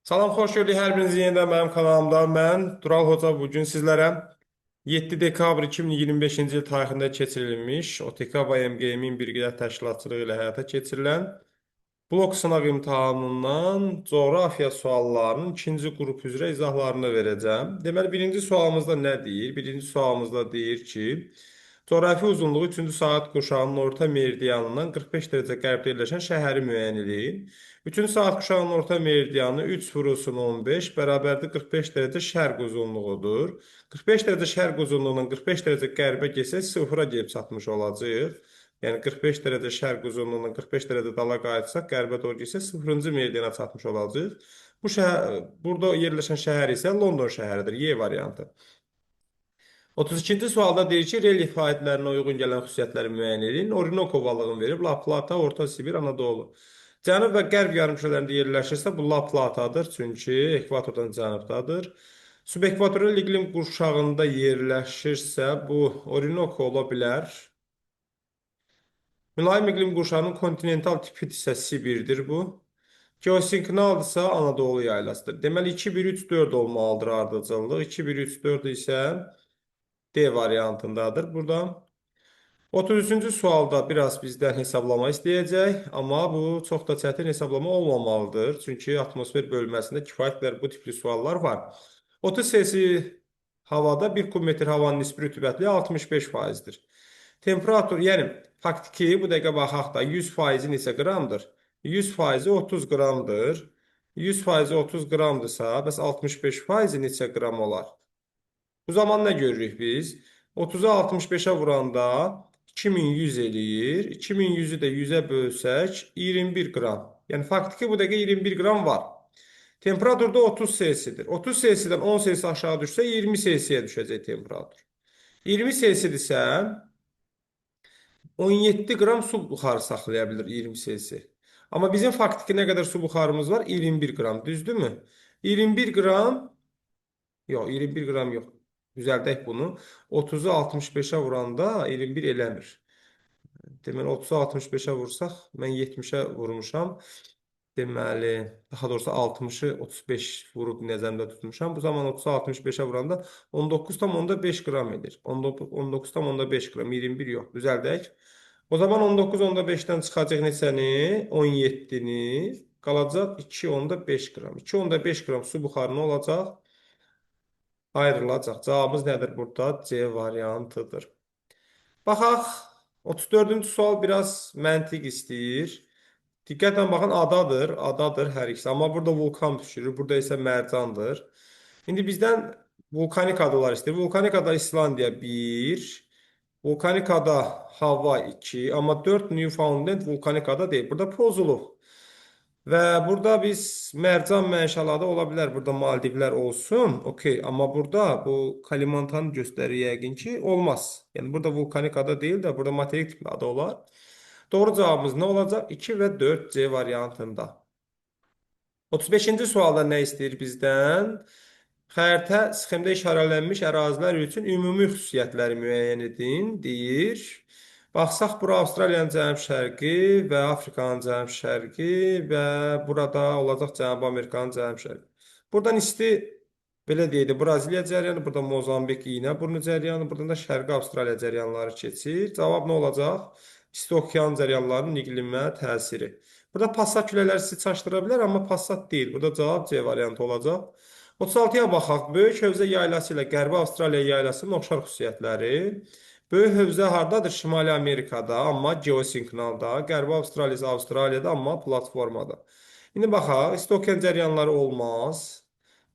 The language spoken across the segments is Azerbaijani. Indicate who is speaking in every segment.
Speaker 1: Salam, xoş gördük hər birinizi yenidən mənim kanalımda. Mən Dural Hoca bugün sizlərə 7 dekabr 2025-ci il tarixində keçirilmiş OTK və MGM-in birgə təşkilatçılığı ilə həyata keçirilən blok sınaq imtahanından coğrafiya suallarının ikinci qrup üzrə izahlarını verəcəm. Deməli, birinci sualımızda nə deyir? Birinci sualımızda deyir ki, coğrafi uzunluğu 3-cü saat qurşağının orta meridianından 45 dərəcə qərbdə yerləşən şəhəri müəyyən edin. 3-cü saat qurşağının orta meridianı 3 vurulsun 15 bərabərdir 45 dərəcə şərq uzunluğudur. 45 dərəcə şərq uzunluğundan 45 dərəcə qərbə keçsək sıfıra gəlib çatmış olacaq. Yəni 45 dərəcə şərq uzunluğundan 45 dərəcə dala qayıtsaq, qərbə doğru getsək 0-cı meridiana çatmış olacaq. Bu şəhər, burada yerləşən şəhər isə London şəhəridir, Y variantı. 32-ci sualda deyir ki, relyef aidlərinə uyğun gələn xüsusiyyətləri müəyyən edin. Orinoco balığını verib, La Plata, Orta Sibir, Anadolu. Cənub və qərb yarımkürələrində yerləşirsə, bu La Platadır, çünki ekvatordan cənubdadır. Subekvatorial iqlim qurşağında yerləşirsə, bu Orinoco ola bilər. Mülayim iqlim qurşağının kontinental tipi isə Sibirdir bu. Geosinknaldırsa Anadolu yaylasıdır. Deməli 2, 1, 3, 4 olmalıdır ardıcıllıq. 2, 1, 3, 4 isə D variantındadır burada. 33-cü sualda biraz bizdən hesablama istəyəcək, amma bu çox da çətin hesablama olmamalıdır. Çünki atmosfer bölməsində kifayət qədər bu tipli suallar var. 30 Cesi havada 1 kub metr havanın nisbi rütubətliliyi 65%-dir. Temperatur, yəni faktiki bu dəqiqə baxaq da 100%-i neçə qramdır? 100%-i 30 qramdır. 100%-i 30 qramdırsa, bəs 65%-i neçə qram olar? Bu zaman nə görürük biz? 30-a 65-ə vuranda 2100 eləyir. 2100-ü də 100-ə bölsək 21 qram. Yəni faktiki bu dəqiqə 21 qram var. Temperaturda 30 Selsidir. 30 Selsidən 10 Selsi aşağı düşsə 20 Selsiyə düşəcək temperatur. 20 Selsidirsə 17 qram su buxarı saxlaya bilir 20 Selsi. Amma bizim faktiki nə qədər su buxarımız var? 21 qram, düzdürmü? 21 qram, yox 21 qram yox. Düzəldək bunu. 30-u 65-ə vuranda 21 eləmir. Deməli 30-u 65-ə vursaq, mən 70-ə vurmuşam. Deməli, daha doğrusu 60-ı 35 vurub nəzərimdə tutmuşam. Bu zaman 30-u 65-ə vuranda 19,5 qram edir. 19,5 qram, 21 yox. Düzəldək. O zaman 19,5-dən çıxacaq neçəni? 17-ni. Qalacaq 2,5 qram. 2,5 qram su buxarı nə olacaq? Ayrılacaq. Cavabımız nədir burada? C variantıdır. Baxaq, 34-cü sual biraz məntiq istəyir. Diqqətlə baxın, adadır hər ikisi. Amma burada vulkan düşürür, burada isə mərcandır. İndi bizdən vulkanik adalar istəyir. Vulkanik ada İslandiya 1, vulkanik ada Hava 2, amma 4 Newfoundland vulkanik ada deyil. Burada pozulub. Və burada biz mərcan mənşəladı ola bilər. Burada Maldivlər olsun. Okey. Amma burada bu Kalimantanı göstərir yəqin ki, olmaz. Yəni burada vulkanik ada deyil də burada materik tipli ada olar. Doğru cavabımız nə olacaq? 2 və 4 C variantında. 35-ci sualda nə istəyir bizdən? Xəritə sxemdə işarələnmiş ərazilər üçün ümumi xüsusiyyətləri müəyyən edin, deyir. Baxsaq, bura Avstraliyanın cənub-şərqi və Afrikanın cənub-şərqi və burada olacaq Cənubi Amerikanın cənub-şərqi. Buradan isti, belə deyək də, Braziliya cəryanı, burada Mozambik iynəburnu cəryanı, buradan da Şərqi Avstraliya cəryanları keçir. Cavab nə olacaq? İsti okean cəryanlarının iqlimə təsiri. Burada passat külələri sizi çaşdıra bilər, amma passat deyil. Burada cavab C variantı olacaq. 36-ya baxaq. Böyük hövzə yaylası ilə Qərbi Avstraliya yaylasının oxşar xüsusiyyətləri. Böyük hövzə hardadır? Şimali Amerikada, amma geosinknalda. Qərbi Avstraliya isə Avstraliyada, amma platformada. İndi baxaq, isti okean cəryanları olmaz.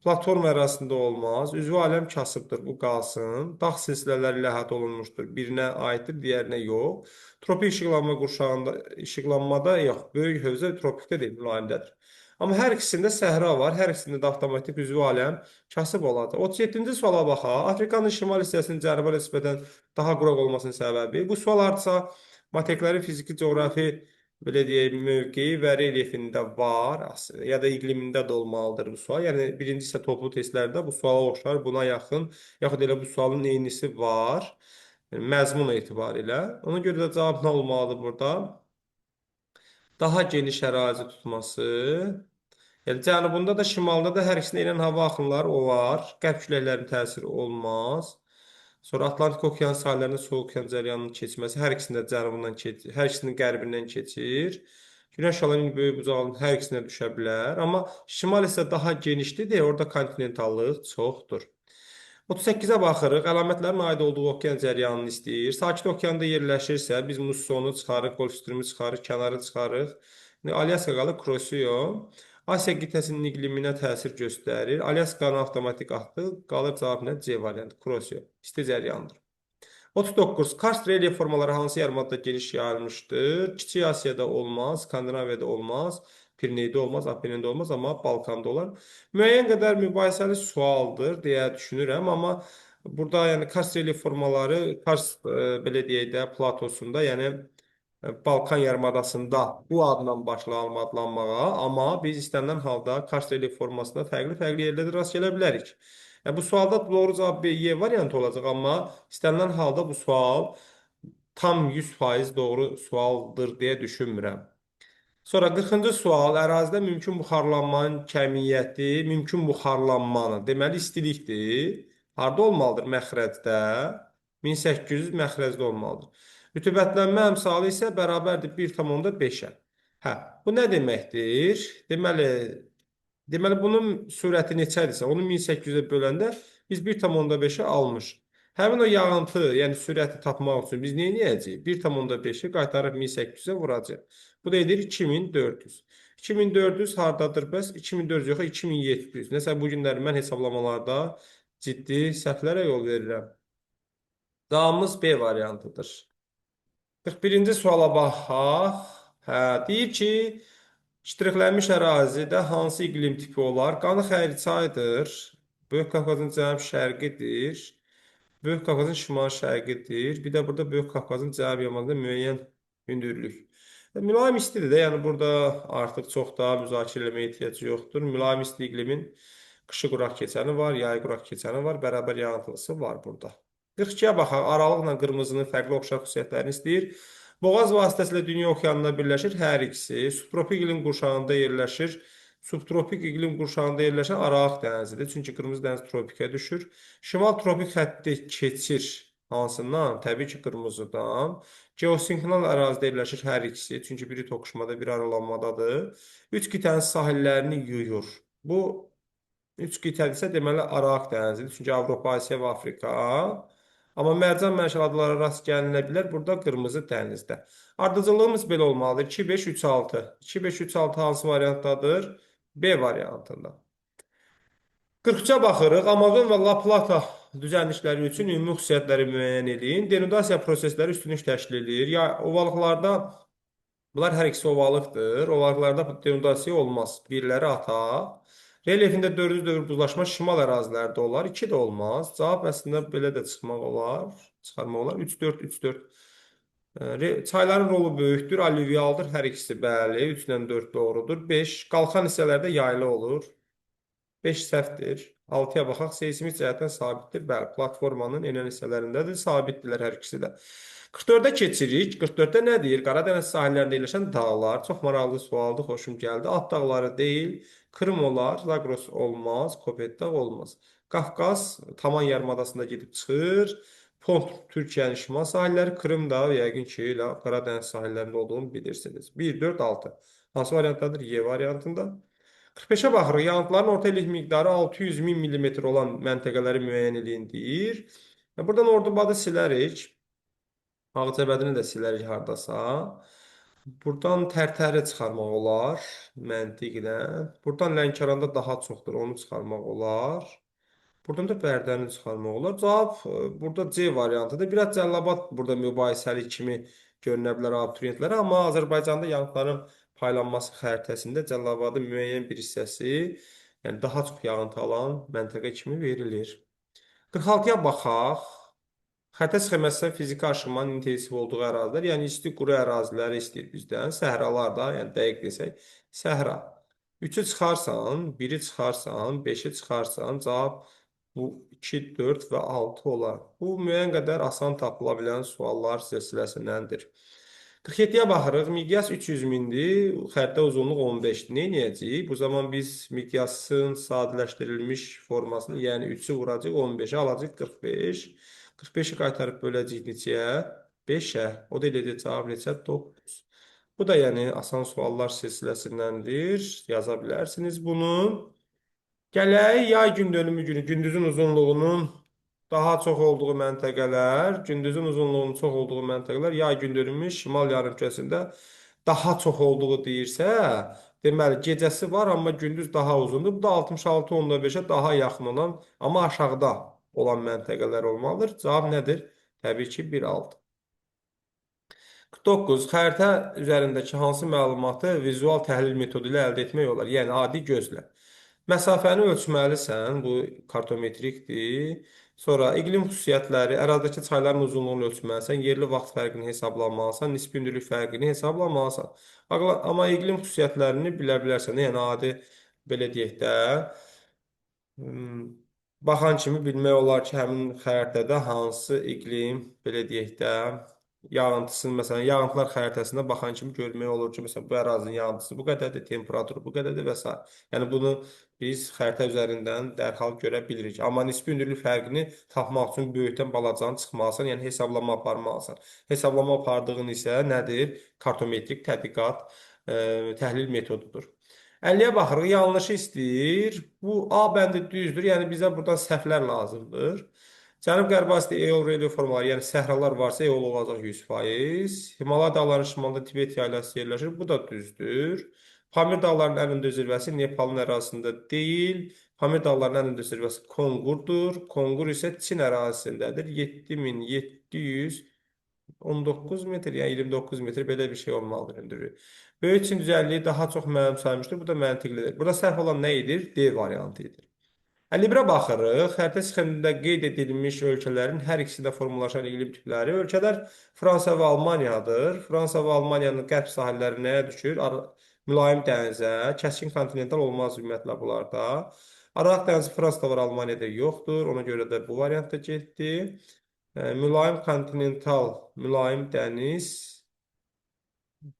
Speaker 1: Platform ərazisində olmaz. Üzvü aləm kasıbdır, bu qalsın. Dağ silsilələri ilə əhatə olunmuşdur. Birinə aiddir, digərinə yox. Tropik işıqlanma qurşağında, işıqlanmada yox. Böyük hövzə tropikdə deyil, mülayimdədir. Amma hər ikisində səhra var, hər ikisində də avtomatik üzvü aləm kasıb olacaq. 37-ci suala baxaq. Afrikanın şimal hissəsinin cənuba nisbətən daha quraq olmasının səbəbi. Bu sual hardasa materiklərin fiziki, coğrafi, belə deyək, mövqeyi və relyefində var, ya da iqlimində də olmalıdır bu sual. Yəni, birinci isə toplu testlərdə bu suala oxşar, buna yaxın, yaxud elə bu sualın eynisi var, yəni, məzmun etibarilə. Ona görə də cavab nə olmalıdır burada? Daha geniş ərazi tutması, Yəni cənubunda da, şimalda da hər ikisində eynən hava axınları olar. Qərb küləklərinin təsiri olmaz. Sonra Atlantik Okean sahillərində soyuq okean cəryanının keçməsi hər ikisində cənubundan keçir, hər ikisinin qərbindən keçir. Günəş şəlainin böyük bucağının hər ikisinə düşə bilər, amma şimal isə daha genişdir deyə orada kontinentallıq çoxdur. 38-ə baxırıq. Əlamətlərin aid olduğu okean cəryanını istəyir. Sakit okeanda yerləşirsə, biz mussonu çıxarıq, Golf strimi çıxarıq, kənarı çıxarıq. Alyaska qalır, Krosiyon. Asiya qitəsinin iqliminə təsir göstərir. Alyaskanın avtomatik axı qalır cavab nə? C variantı, Krosiyon. İsti cəryandır. 39. Karst relyef formaları hansı yarımadada geniş yayılmışdır? Kiçik Asiyada olmaz, Skandinaviyada olmaz, Pirineydə olmaz, Apenində olmaz, amma Balkanda olar. Müəyyən qədər mübahisəli sualdır deyə düşünürəm, amma burada yəni karst relyef formaları karst belə deyək də platosunda, yəni Balkan yarımadasında bu adla başlanılma adlanmağa, amma biz istənilən halda karst relyef formasında fərqli-fərqli yerlərdə rast gələ bilərik. Bu sualda doğru cavab B, Y variantı olacaq, amma istənilən halda bu sual tam 100% doğru sualdır deyə düşünmürəm. Sonra 40-cı sual, ərazidə mümkün buxarlanmanın kəmiyyəti, mümkün buxarlanmanın, deməli istilikdir. Harda olmalıdır? Məxrəcdə. 1800 məxrəcdə olmalıdır. Rütubətlənmə əmsalı isə bərabərdir 1,5-ə. Hə, bu nə deməkdir? Deməli bunun sürəti neçədirsə, onu 1800-ə böləndə biz 1,5-ə almışıq. Həmin o yağıntı, yəni sürəti tapmaq üçün biz nə edəcəyik? 1,5-i qaytarıb 1800-ə vuracaq. Bu da edir 2400. 2400 hardadır bəs? 2400 yox, 2700. Nəsə bu günləri mən hesablamalarda ciddi səhvlərə yol verirəm. Cavabımız B variantıdır. 41-ci suala baxaq. Hə, deyir ki, ştrixlənmiş ərazidə hansı iqlim tipi olar? Qanı xəritaydır. Böyük Qafqazın cənub-şərqidir. Böyük Qafqazın şimal-şərqidir. Bir də burada Böyük Qafqazın cənub yamanında müəyyən hündürlük. Mülayim istidir də, yəni burada artıq çox da müzakirə eləməyə ehtiyac yoxdur. Mülayim isti iqlimin qışı quraq keçəni var, yayı quraq keçəni var, bərabər yağıntılısı var burada. 42-yə baxaq, aralıqla qırmızının fərqli oxşar xüsusiyyətlərini istəyir. Boğaz vasitəsilə dünya okeanına birləşir hər ikisi. Subtropik iqlim qurşağında yerləşir. Subtropik iqlim qurşağında yerləşən Aralıq dənizidir. Çünki Qırmızı dəniz tropikə düşür. Şimal tropik xətti keçir hansından? Təbii ki, qırmızıdan. Geosinkronal ərazidə yerləşir hər ikisi. Çünki biri toqquşmada, biri aralanmadadır. Üç qitənin sahillərini yuyur. Bu üç qitədirsə deməli Aralıq dənizidir. Çünki Avropa, Asiya və Afrika. Amma mərcan mənşəli adalara rast gəlinə bilər burada Qırmızı dənizdə. Ardıcıllığımız belə olmalıdır. 2, 5, 3, 6. 2, 5, 3, 6 hansı variantdadır? B variantında. 43-ə baxırıq. Amazon və La Plata düzənlikləri üçün ümumi xüsusiyyətləri müəyyən edin. Denudasiya prosesləri üstünlük təşkil edir. Ya ovalıqlarda bunlar hər ikisi ovalıqdır. Ovalıqlarda denudasiya olmaz. Birləri ataq. Relyefində dördüncü dövr buzlaşma şimal ərazilərdə olar. 2 də olmaz. Cavab əslində belə də çıxmaq olar. Çıxarmaq olar. 3, 4, 3, 4. Çayların rolu böyükdür, alüvyaldır hər ikisi bəli. 3 ilə 4 doğrudur. 5. Qalxan hissələrdə yaylı olur. 5 səhvdir. 6-ya baxaq. Seysmik cəhətdən sabitdir. Bəli, platformanın enən hissələrindədir. Sabitdirlər hər ikisi də. 44-ə keçirik. 44-də nə deyir? Qaradəniz sahillərində yerləşən dağlar. Çox maraqlı sualdır, xoşum gəldi. Alt dağları deyil. Krım olar, Zagros olmaz, Kopet dağ olmaz. Qafqaz Taman yarımadasında gedib çıxır. Pont Türkiyənin şimal sahilləri, Krım da yəqin ki, elə Qaradəniz sahillərində olduğunu bilirsiniz. 1, 4, 6. Hansı variantdadır? Y variantında. 45-ə baxırıq. Yağıntıların orta illik miqdarı 600 min millimetr olan məntəqələri müəyyən edin deyir. Buradan Ordubadı silərik. Ağcabədini də silərik hardasa. Buradan Tərtəri çıxarmaq olar məntiqlə. Buradan Lənkəranda daha çoxdur, onu çıxarmaq olar. Buradan da Bərdəni çıxarmaq olar. Cavab burada C variantıdır. Biraz Cəlilabad burada mübahisəli kimi görünə bilər abituriyentlərə, amma Azərbaycanda yağıntıların paylanması xəritəsində Cəlilabadın müəyyən bir hissəsi, yəni daha çox yağıntı alan məntəqə kimi verilir. 46-ya baxaq. Xəritə sxemasında fiziki aşınmanın intensiv olduğu ərazilər, yəni isti quru əraziləri istəyir bizdən. Səhralar da, yəni dəqiq desək, səhra. 3-ü çıxarsan, 1-i çıxarsan, 5-i çıxarsan, cavab bu 2, 4 və 6 olar. Bu müəyyən qədər asan tapıla bilən suallar silsiləsindəndir. 47-yə baxırıq. Miqyas 300 mindir. Xəritə uzunluq 15-dir. Nə edəcəyik? Bu zaman biz miqyasın sadələşdirilmiş formasını, yəni 3-ü vuracaq 15-ə, alacaq 45. 45-i qaytarıb böləcəyik neçəyə? 5-ə. O da eləyəcək cavab neçə? 9. Bu da yəni asan suallar silsiləsindəndir. Yaza bilərsiniz bunu. Gələk yay gündönümü günü, gündüzün uzunluğunun daha çox olduğu məntəqələr, gündüzün uzunluğunun çox olduğu məntəqələr yay gündönümü şimal yarımkürəsində daha çox olduğu deyirsə, deməli gecəsi var, amma gündüz daha uzundur. Bu da 66.5-ə daha yaxın olan, amma aşağıda olan məntəqələr olmalıdır. Cavab nədir? Təbii ki, 1,6. 49. Xəritə üzərindəki hansı məlumatı vizual təhlil metodu ilə əldə etmək olar? Yəni adi gözlə. Məsafəni ölçməlisən, bu kartometrikdir. Sonra iqlim xüsusiyyətləri, ərazidəki çayların uzunluğunu ölçməlisən, yerli vaxt fərqini hesablamalısan, nisbi hündürlük fərqini hesablamalısan. Amma iqlim xüsusiyyətlərini bilə bilərsən. Yəni adi belə deyək də, Hmm, baxan kimi bilmək olar ki, həmin xəritədə hansı iqlim, belə deyək də, yağıntısını, məsələn, yağıntılar xəritəsində baxan kimi görmək olur ki, məsələn, bu ərazinin yağıntısı bu qədərdir, temperaturu bu qədərdir və s. Yəni, bunu biz xəritə üzərindən dərhal görə bilirik. Amma nisbi hündürlük fərqini tapmaq üçün böyükdən balacanı çıxmalısan, yəni hesablama aparmalısan. Hesablama apardığın isə nədir? Kartometrik tədqiqat, təhlil metodudur. 50-yə baxırıq, yanlışı istəyir. Bu A bəndi düzdür, yəni bizə buradan səhvlər lazımdır. Cənub-Qərbi Asiya eol relif formaları, yəni səhralar varsa eol olacaq 100%. Himalay dağlarının şimalında Tibet yaylası yerləşir, bu da düzdür. Pamir dağlarının ən hündür zirvəsi Nepalın ərazisində deyil. Pamir dağlarının ən hündür zirvəsi Konqurdur. Konqur isə Çin ərazisindədir. 7700 19 metr, yəni 29 metr belə bir şey olmalıdır hündürlüyü. Böyük Çin düzənliyi daha çox mənimsənmişdir. Bu da məntiqlidir. Burada səhv olan nə idi? D variantı idi. 51-ə baxırıq. Xəritə sxemində qeyd edilmiş ölkələrin hər ikisində formalaşan iqlim tipləri. Ölkələr Fransa və Almaniyadır. Fransa və Almaniyanın qərb sahilləri nəyə düşür? Mülayim dənizə, kəskin kontinental olmaz ümumiyyətlə bunlarda. Aralıq dənizi Fransada var, Almaniyada yoxdur. Ona görə də bu variantda getdi. Mülayim kontinental, mülayim dəniz.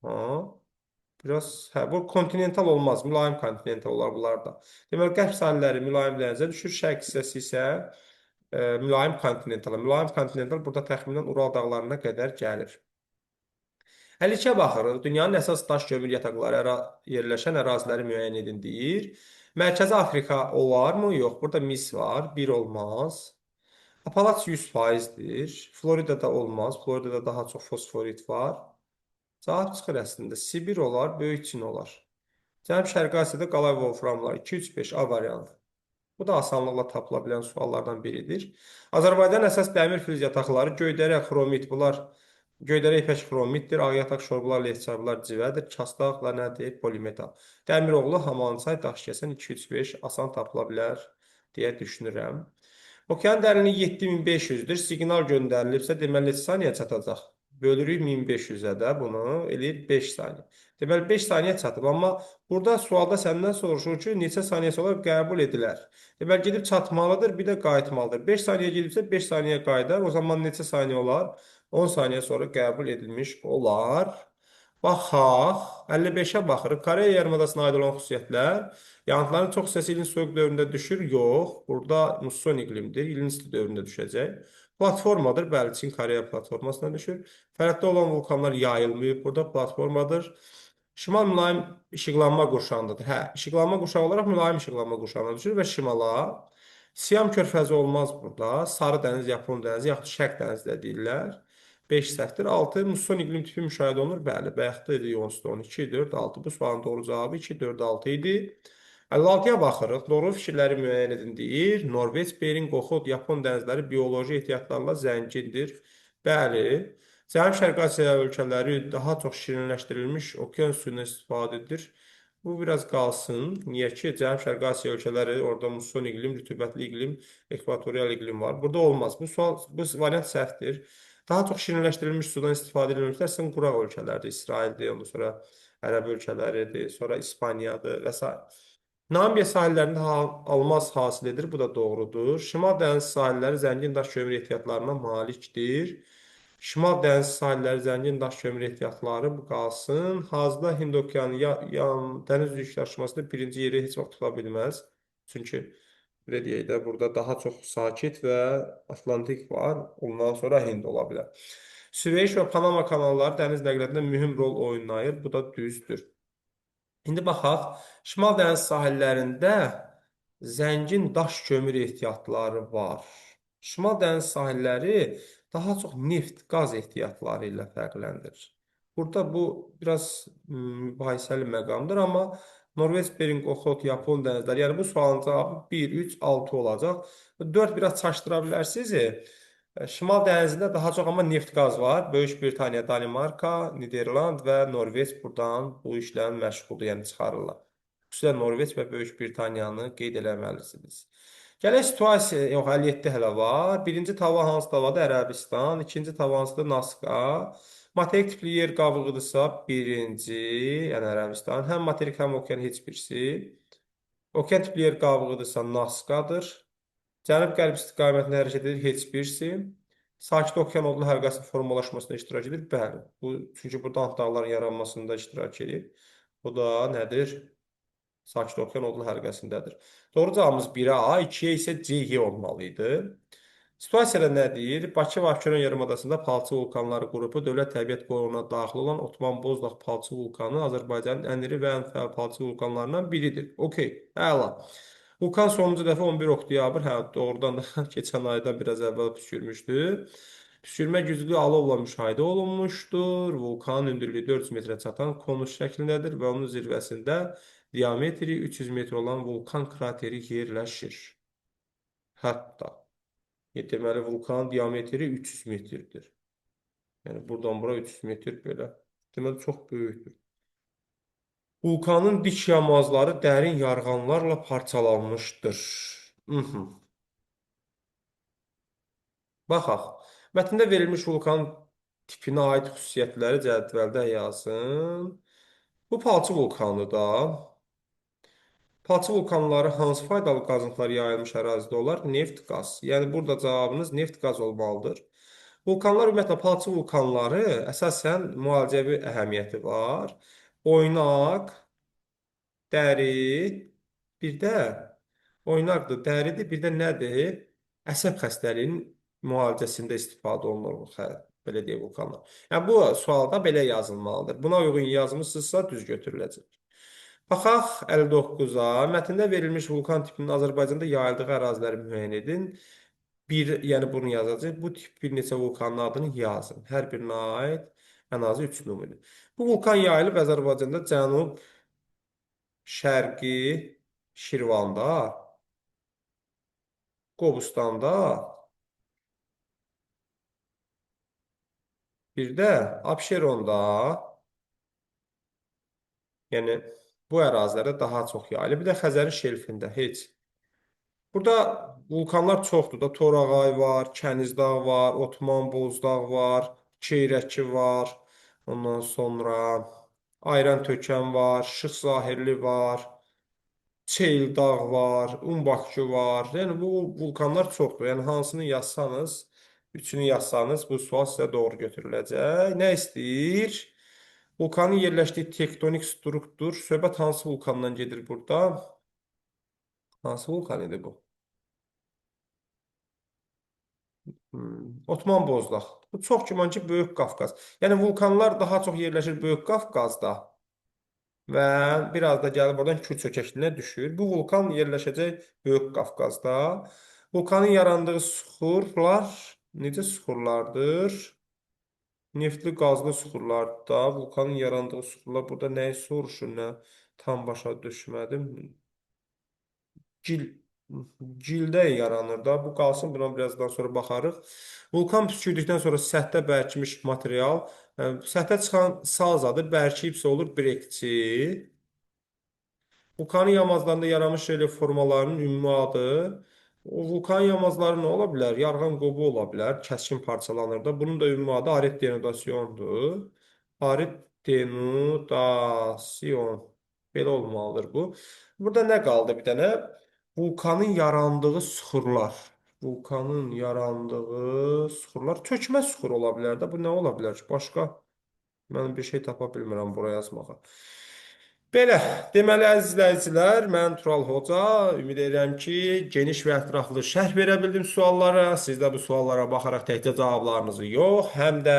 Speaker 1: Ha, biraz, bu kontinental olmaz, mülayim kontinental olar bunlar da. Deməli, qərb sahilləri mülayim dənizə düşür, şərq hissəsi isə mülayim kontinentala. Mülayim kontinental burada təxminən Ural dağlarına qədər gəlir. 52-ə baxırıq. Dünyanın əsas daş kömür yataqları yerləşən əraziləri müəyyən edin deyir. Mərkəzi Afrika olarmı? Yox. Burada mis var. Bir olmaz. Apalaç 100%dir. Floridada olmaz. Floridada daha çox fosforit var. Cavab çıxır əslində. Sibir olar, Böyük Çin olar. Cənub-Şərqi Asiyada qalay wolframlar 2-3-5 A variantı. Bu da asanlıqla tapıla bilən suallardan biridir. Azərbaycanın əsas dəmir filiz yataqları Göydərə, xromit. Bunlar Göydərə ipək xromitdir. Ağ yataq şorbalar, lehçarbalar civədir. Çastaqla nədir? Polimetal. Dəmiroğlu, Hamançay, Daşkəsən 2-3-5 asan tapıla bilər deyə düşünürəm. Okean dərinliyi 7500-dür. Siqnal göndərilibsə, deməli neçə saniyə çatacaq? Bölürük 1500-ə də bunu, eləyir 5 saniyə. Deməli 5 saniyə çatıb, amma burada sualda səndən soruşur ki, neçə saniyə sonra qəbul edilər. Deməli gedib çatmalıdır, bir də qayıtmalıdır. 5 saniyə gedibsə 5 saniyə qayıdar, o zaman neçə saniyə olar? 10 saniyə sonra qəbul edilmiş olar. Baxaq, 55-ə baxırıq. Koreya yarımadasına aid olan xüsusiyyətlər. Yağıntıların çox hissəsi ilin soyuq dövründə düşür. Yox, burada musson iqlimdir. İlin isti dövründə düşəcək. Platformadır. Bəli, Çin Koreya platformasına düşür. Fərqdə olan vulkanlar yayılmayıb. Burada platformadır. Şimal mülayim işıqlanma qurşağındadır. Hə, işıqlanma qurşağı olaraq mülayim işıqlanma qurşağına düşür və şimala. Siyam körfəzi olmaz burada. Sarı dəniz, Yapon dənizi, yaxud Şərq dənizi də deyirlər. 5 səhvdir. 6 musson iqlim tipi müşahidə olunur. Bəli, bayaqda idi Younstone 2, 4, 6. Bu sualın doğru cavabı 2, 4, 6 idi. 56-ya baxırıq. Doğru fikirləri müəyyən edin deyir. Norveç, Bering, Oxud, Yapon dənizləri bioloji ehtiyatlarla zəngindir. Bəli. Cənub-Şərqi Asiya ölkələri daha çox şirinləşdirilmiş okean suyundan istifadə edir. Bu biraz qalsın. Niyə ki, Cənub-Şərqi Asiya ölkələri, orada musson iqlim, rütubətli iqlim, ekvatorial iqlim var. Burada olmaz. Bu variant səhvdir. Daha çox şirinləşdirilmiş sudan istifadə edilməklər sən quraq ölkələrdir. İsraildir, ondan sonra Ərəb ölkələridir, sonra İspaniyadır və s. Namibia sahillərində almaz hasilidir. Bu da doğrudur. Şimal dəniz sahilləri zəngin daş kömür ehtiyatlarına malikdir. Şimal dəniz sahilləri, zəngin daş kömür ehtiyatları bu qalsın. Hazırda Hind okeanı dəniz yük daşımasında birinci yeri heç vaxt tuta bilməz. Çünki belə deyək də, burada daha çox sakit və Atlantik var. Ondan sonra Hind ola bilər. Süveyş və Panama kanalları dəniz nəqliyyatında mühüm rol oynayır. Bu da düzdür. İndi baxaq, Şimal dəniz sahillərində zəngin daş kömür ehtiyatları var. Şimal dəniz sahilləri daha çox neft, qaz ehtiyatları ilə fərqləndirir. Burada bu biraz mübahisəli məqamdır, amma Norveç, Bering, Oxot, Yapon dənizləri, yəni bu sualın cavabı 1, 3, 6 olacaq. 4 biraz çaşdıra bilərsiniz. Şimal dənizində daha çox amma neft-qaz var. Böyük Britaniya, Danimarka, Niderland və Norveç buradan bu işlə məşğuldur, yəni çıxarırlar. Xüsusilə Norveç və Böyük Britaniyanı qeyd eləməlisiniz. Gələk situasiya, yox, 57 hələ var. Birinci tava hansı tavadır? Ərəbistan. İkinci tava hansıdır? Naska. Materik tipli yer qabığıdırsa birinci, yəni Ərəbistan. Həm materik, həm okean heç birisi. Okean tipli yer qabığıdırsa Naskadır. Cənub-qərb istiqamətində hərəkət edir heç birisi. Sakit Okean odlu həlqəsinin formalaşmasına iştirak edir. Bəli. Çünki burada Ant dağların yaranmasında iştirak edir. Bu da nədir? Sakit Okean odlu həlqəsindədir. Doğru cavabımız 1-ə A, 2-yə isə C olmalı idi. Situasiyada nə deyir? Bakı və Abşeron yarımadasında Palçı vulkanları qrupu Dövlət Təbiət Qoruğuna daxil olan Otman Bozdağ Palçı vulkanı Azərbaycanın ən iri və ən fəal palçı vulkanlarından biridir. Okey, əla. Vulkan sonuncu dəfə 11 oktyabr, hə, doğrudan da keçən ayda biraz əvvəl püskürmüşdü. Püskürmə güclü alovla müşahidə olunmuşdur. Vulkanın hündürlüyü 400 metrə çatan konus şəklindədir və onun zirvəsində diametri 300 metr olan vulkan krateri yerləşir. Hətta. Deməli, vulkanın diametri 300 metrdir. Yəni, buradan bura 300 metr belə. Deməli, çox böyükdür. Vulkanın dik yamazları dərin yarğanlarla parçalanmışdır. Baxaq. Mətndə verilmiş vulkan tipinə aid xüsusiyyətləri cədvəldə yazın. Bu palçı vulkanıdır da. Palçı vulkanları hansı faydalı qazıntılar yayılmış ərazidə olar? Neft, qaz. Yəni, burada cavabınız neft, qaz olmalıdır. Vulkanlar, ümumiyyətlə, palçı vulkanları əsasən müalicəvi əhəmiyyəti var. Oynaq, dəri, bir də oynaqdır, dəridir, bir də nədir? Əsəb xəstəliyinin müalicəsində istifadə olunur, belə deyək, vulkanlar. Yəni, bu sualda belə yazılmalıdır. Buna uyğun yazmışsınızsa düz götürüləcək. Baxaq 59-a. Mətndə verilmiş vulkan tipinin Azərbaycanda yayıldığı əraziləri müəyyən edin. Yəni bunu yazacaq. Bu tip bir neçə vulkanın adını yazın. Hər birinə aid ən azı 3 nümunə. Bu vulkan yayılıb Azərbaycanda cənub, şərqi, Şirvanda, Qobustanda, bir də Abşeronda, yəni bu ərazilərdə daha çox yayılır. Bir də Xəzərin şelfində heç. Burada vulkanlar çoxdur da. Torağay var, Kənizdağ var, Otman Bozdağ var, Keyrəki var. Ondan sonra Ayran-Tökən var, Şıx Zahirli var, Çeyldağ var, Umbakçı var. Yəni bu vulkanlar çoxdur. Yəni hansını yazsanız, üçünü yazsanız bu sual sizə doğru götürüləcək. Nə istəyir? Vulkanın yerləşdiyi tektonik struktur. Söhbət hansı vulkandan gedir burada? Hansı vulkan idi bu? Otman Bozdağ. Bu çox güman ki, Böyük Qafqaz. Yəni vulkanlar daha çox yerləşir Böyük Qafqazda və biraz da gəlib oradan Kür çökəkliyinə düşür. Bu vulkan yerləşəcək Böyük Qafqazda. Vulkanın yarandığı suxurlar necə suxurlardır? Neftli, qazlı suxurlarda. Vulkanın yarandığı suxurlar burada nəyi soruşur, nə tam başa düşmədim. Gildə yaranır da. Bu qalsın, buna birazdan sonra baxarıq. Vulkan püskürdükdən sonra səthdə bərkimiş material, səthdə çıxan sal zadı bərkiyibsə olur brekçi. Vulkanın yamaclarında yaranmış relyef formalarının ümumi adı. O vulkan yamacları nə ola bilər? Yarğan qobu ola bilər, kəskin parçalanır da. Bunun da ümumi adı arit denudasiyondur. Arit denudasiyon. Belə olmalıdır bu. Burada nə qaldı bir dənə? Vulkanın yarandığı suxurlar. Vulkanın yarandığı suxurlar tökmə suxur ola bilər də. Bu nə ola bilər ki? Başqa mən bir şey tapa bilmirəm buraya yazmağa. Belə, deməli əziz izləyicilər, mən Tural Hoca, ümid edirəm ki, geniş və ətraflı şərh verə bildim suallara. Siz də bu suallara baxaraq təkcə cavablarınızı yox, həm də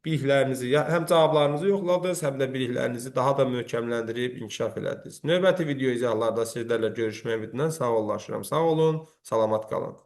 Speaker 1: biliklərinizi, həm cavablarınızı yoxladınız, həm də biliklərinizi daha da möhkəmləndirib inkişaf elədiniz. Növbəti video izahlarda sizlərlə görüşmək ümidlə sağollaşıram. Sağ olun, salamat qalın.